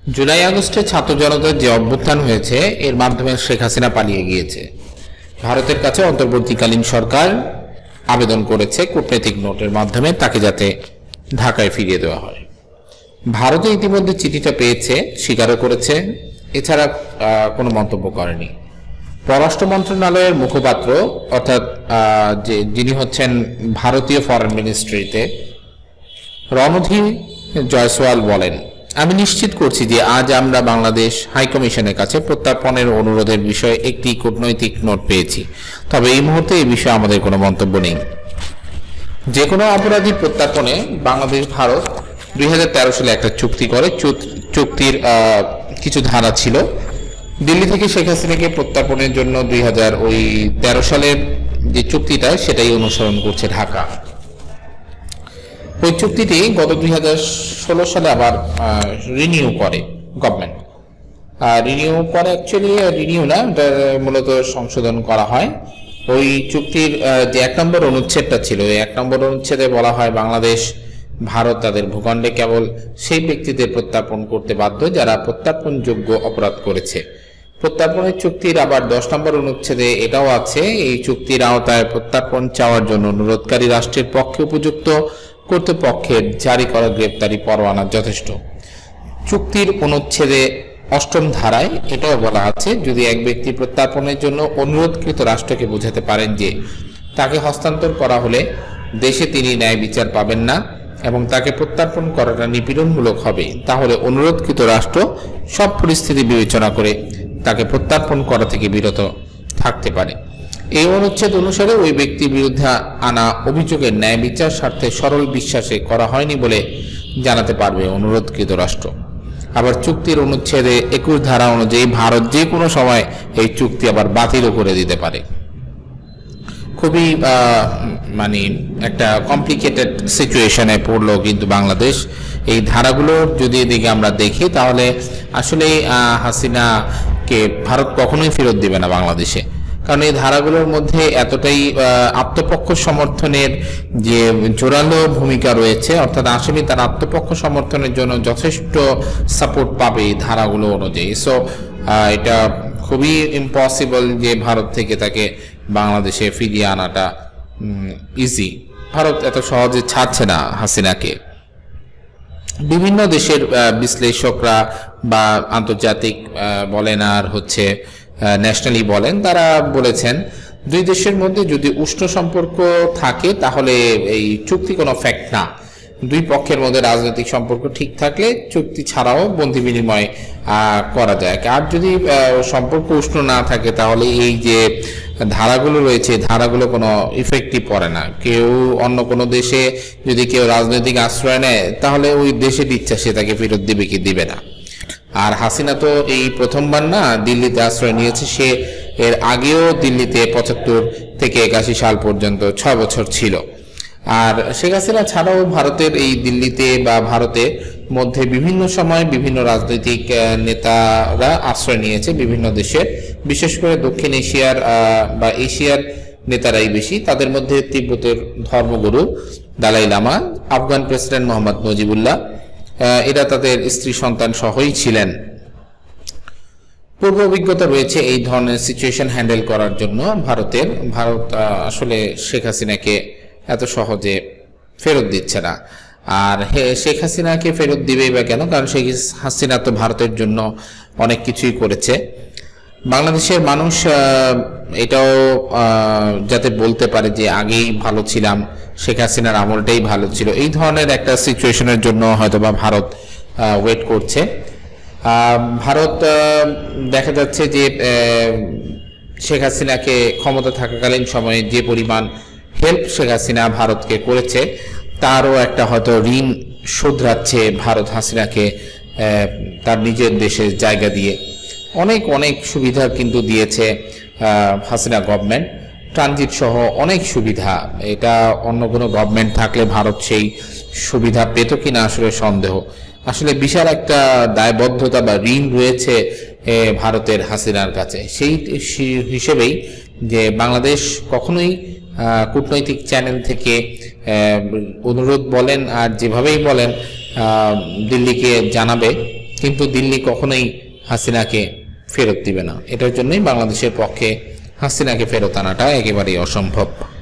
জুলাই আগস্টে ছাত্র জনতার যে অভ্যুত্থান হয়েছে এর মাধ্যমে শেখ হাসিনা পালিয়ে গিয়েছে। ভারতের কাছে অন্তর্বর্তীকালীন সরকার আবেদন করেছে কূটনৈতিক নোটের মাধ্যমে তাকে যাতে ঢাকায় ফিরিয়ে দেওয়া হয়। ভারতে ইতিমধ্যে চিঠিটা পেয়েছে, স্বীকারও করেছে, এছাড়া কোনো মন্তব্য করেনি। পররাষ্ট্র মন্ত্রণালয়ের মুখপাত্র অর্থাৎ যিনি হচ্ছেন ভারতীয় ফরেন মিনিস্ট্রিতে রণধীর জয়সওয়াল বলেন, আমি নিশ্চিত করছি যে আজ আমরা বাংলাদেশ হাইকমিশনের কাছে প্রত্যর্পণের অনুরোধের বিষয়ে একটি কূটনৈতিক নোট পেয়েছি। তবে এই মুহূর্তে এই বিষয়ে আমাদের কোনো মন্তব্য নেই। যে কোনো অপরাধী প্রত্যর্পণে বাংলাদেশ ভারত 2013 সালে একটা চুক্তি করে। চুক্তির কিছু ধারা ছিল। দিল্লি থেকে শেখ হাসিনাকে প্রত্যর্পণের জন্য 2013 সালের যে চুক্তিটা সেটাই অনুসরণ করছে ঢাকা। ওই চুক্তিটি গত 2016 সালে আবার রিনিউ করে গভর্নমেন্ট। রিনিউ না, এটা মূলত সংশোধন করা হয়। ওই চুক্তির যে 1 নম্বর অনুচ্ছেদটা ছিল, এই 1 নম্বর অনুচ্ছেদে বলা হয় বাংলাদেশ ভারত তাদের ভূখণ্ডে কেবল সেই ব্যক্তিদের প্রত্যর্পণ করতে বাধ্য যারা প্রত্যর্পণযোগ্য অপরাধ করেছে। প্রত্যর্পণের চুক্তির আবার 10 নম্বর অনুচ্ছেদে এটাও আছে, এই চুক্তির আওতায় প্রত্যর্পণ চাওয়ার জন্য অনুরোধকারী রাষ্ট্রের পক্ষে উপযুক্ত কর্তৃপক্ষের জারি করা গ্রেপ্তারি পরোয়ানা যথেষ্ট। চুক্তির অনুচ্ছেদে 8ম ধারায় এটাও বলা আছে, যদি এক ব্যক্তি প্রত্যর্পণের জন্য অনুরোধকৃত রাষ্ট্রকে বোঝাতে পারেন যে তাকে হস্তান্তর করা হলে দেশে তিনি ন্যায় বিচার পাবেন না এবং তাকে প্রত্যর্পণ করাটা নিপীড়নমূলক হবে, তাহলে অনুরোধকৃত রাষ্ট্র সব পরিস্থিতি বিবেচনা করে তাকে প্রত্যর্পণ করা থেকে বিরত থাকতে পারে। এই অনুচ্ছেদ অনুসারে ওই ব্যক্তির বিরুদ্ধে আনা অভিযোগের ন্যায় বিচার স্বার্থে সরল বিশ্বাসে করা হয়নি বলে জানাতে পারবে অনুরোধকৃত রাষ্ট্র। আবার চুক্তির অনুচ্ছেদে 21 ধারা অনুযায়ী ভারত যে কোনো সময় এই চুক্তি আবার বাতিলও করে দিতে পারে। খুবই একটা কমপ্লিকেটেড সিচুয়েশনে পড়লো কিন্তু বাংলাদেশ। এই ধারাগুলোর যদি এদিকে আমরা দেখি তাহলে আসলে হাসিনাকে ভারত কখনোই ফেরত দিবে না বাংলাদেশে, কারণ এই ধারাগুলোর মধ্যে এতটাই আত্মপক্ষ সমর্থনের যে জোরালো ভূমিকা রয়েছে, অর্থাৎ আসামি তার আত্মপক্ষ সমর্থনের জন্য যথেষ্ট সাপোর্ট পাবে এই ধারাগুলো অনুযায়ী। সো এটা খুবই ইম্পসিবল যে ভারত থেকে তাকে বাংলাদেশে ফিরিয়ে আনাটা ইজি। ভারত এত সহজে ছাড়ছে না হাসিনাকে। বিভিন্ন দেশের বিশ্লেষকরা বা আন্তর্জাতিক বলেন আর ন্যাশনালি বলেন, তারা বলেছেন দুই দেশের মধ্যে যদি উষ্ণ সম্পর্ক থাকে তাহলে এই চুক্তি কোনো ফ্যাক্ট না। দুই পক্ষের মধ্যে রাজনৈতিক সম্পর্ক ঠিক থাকলে চুক্তি ছাড়াও বন্দি বিনিময় করা যায়। আর যদি সম্পর্ক উষ্ণ না থাকে তাহলে এই যে ধারাগুলো রয়েছে ধারাগুলো কোনো ইফেক্টই পড়ে না। কেউ অন্য কোনো দেশে যদি কেউ রাজনৈতিক আশ্রয় নেয় তাহলে ওই দেশের ইচ্ছা সে তাকে ফেরত দিবে কি দিবে না। আর হাসিনা তো এই প্রথমবার না দিল্লিতে আশ্রয় নিয়েছে, সে এর আগেও দিল্লিতে 75 থেকে 81 সাল পর্যন্ত 6 বছর ছিল। আর শেখ হাসিনা ছাড়াও ভারতের এই দিল্লিতে বা ভারতের মধ্যে বিভিন্ন সময় বিভিন্ন রাজনৈতিক নেতারা আশ্রয় নিয়েছে বিভিন্ন দেশের, বিশেষ করে দক্ষিণ এশিয়ার বা এশিয়ার নেতারাই বেশি। তাদের মধ্যে তিব্বতের ধর্মগুরু দালাই লামা, আফগান প্রেসিডেন্ট মোহাম্মদ মুজিবুল্লাহ, এরা তাদের স্ত্রী সন্তান সহই ছিলেন। পূর্ব অভিজ্ঞতা রয়েছে এই ধরনের সিচুয়েশন হ্যান্ডেল করার জন্য ভারত আসলে শেখ হাসিনাকে এত সহজে ফেরত দিচ্ছে না। আর শেখ হাসিনাকে ফেরত দিবেই বা কেন, কারণ শেখ হাসিনা তো ভারতের জন্য অনেক কিছুই করেছে। বাংলাদেশের মানুষ এটাও যাতে বলতে পারে যে আগেই ভালো ছিলাম, শেখ হাসিনার আমলটাই ভালো ছিল, এই ধরনের একটা সিচুয়েশনের জন্য হয়তোবা ভারত ওয়েট করছে। ভারত দেখা যাচ্ছে যে শেখ হাসিনাকে ক্ষমতা থাকাকালীন সময়ে যে পরিমাণ হেল্প শেখ হাসিনা ভারতকে করেছে তারও একটা হয়তো ঋণ শোধরাচ্ছে ভারত হাসিনাকে তার নিজের দেশে জায়গা দিয়ে। অনেক অনেক সুবিধা কিন্তু দিয়েছে হাসিনা গভর্নমেন্ট, ট্রানজিট সহ অনেক সুবিধা। এটা অন্য কোনো গভর্নমেন্ট থাকলে ভারত সেই সুবিধা পেত কিনা আসলে সন্দেহ। আসলে বিশাল একটা দায়বদ্ধতা বা ঋণ রয়েছে ভারতের হাসিনার কাছে। সেই হিসেবেই যে বাংলাদেশ কখনোই কূটনৈতিক চ্যানেল থেকে অনুরোধ বলেন আর যেভাবেই বলেন দিল্লিকে জানাবে কিন্তু দিল্লি কখনোই হাসিনাকে ফেরত দিবে না। এটার জন্যই বাংলাদেশের পক্ষে হাসিনাকে ফেরত আনাটা একেবারেই অসম্ভব।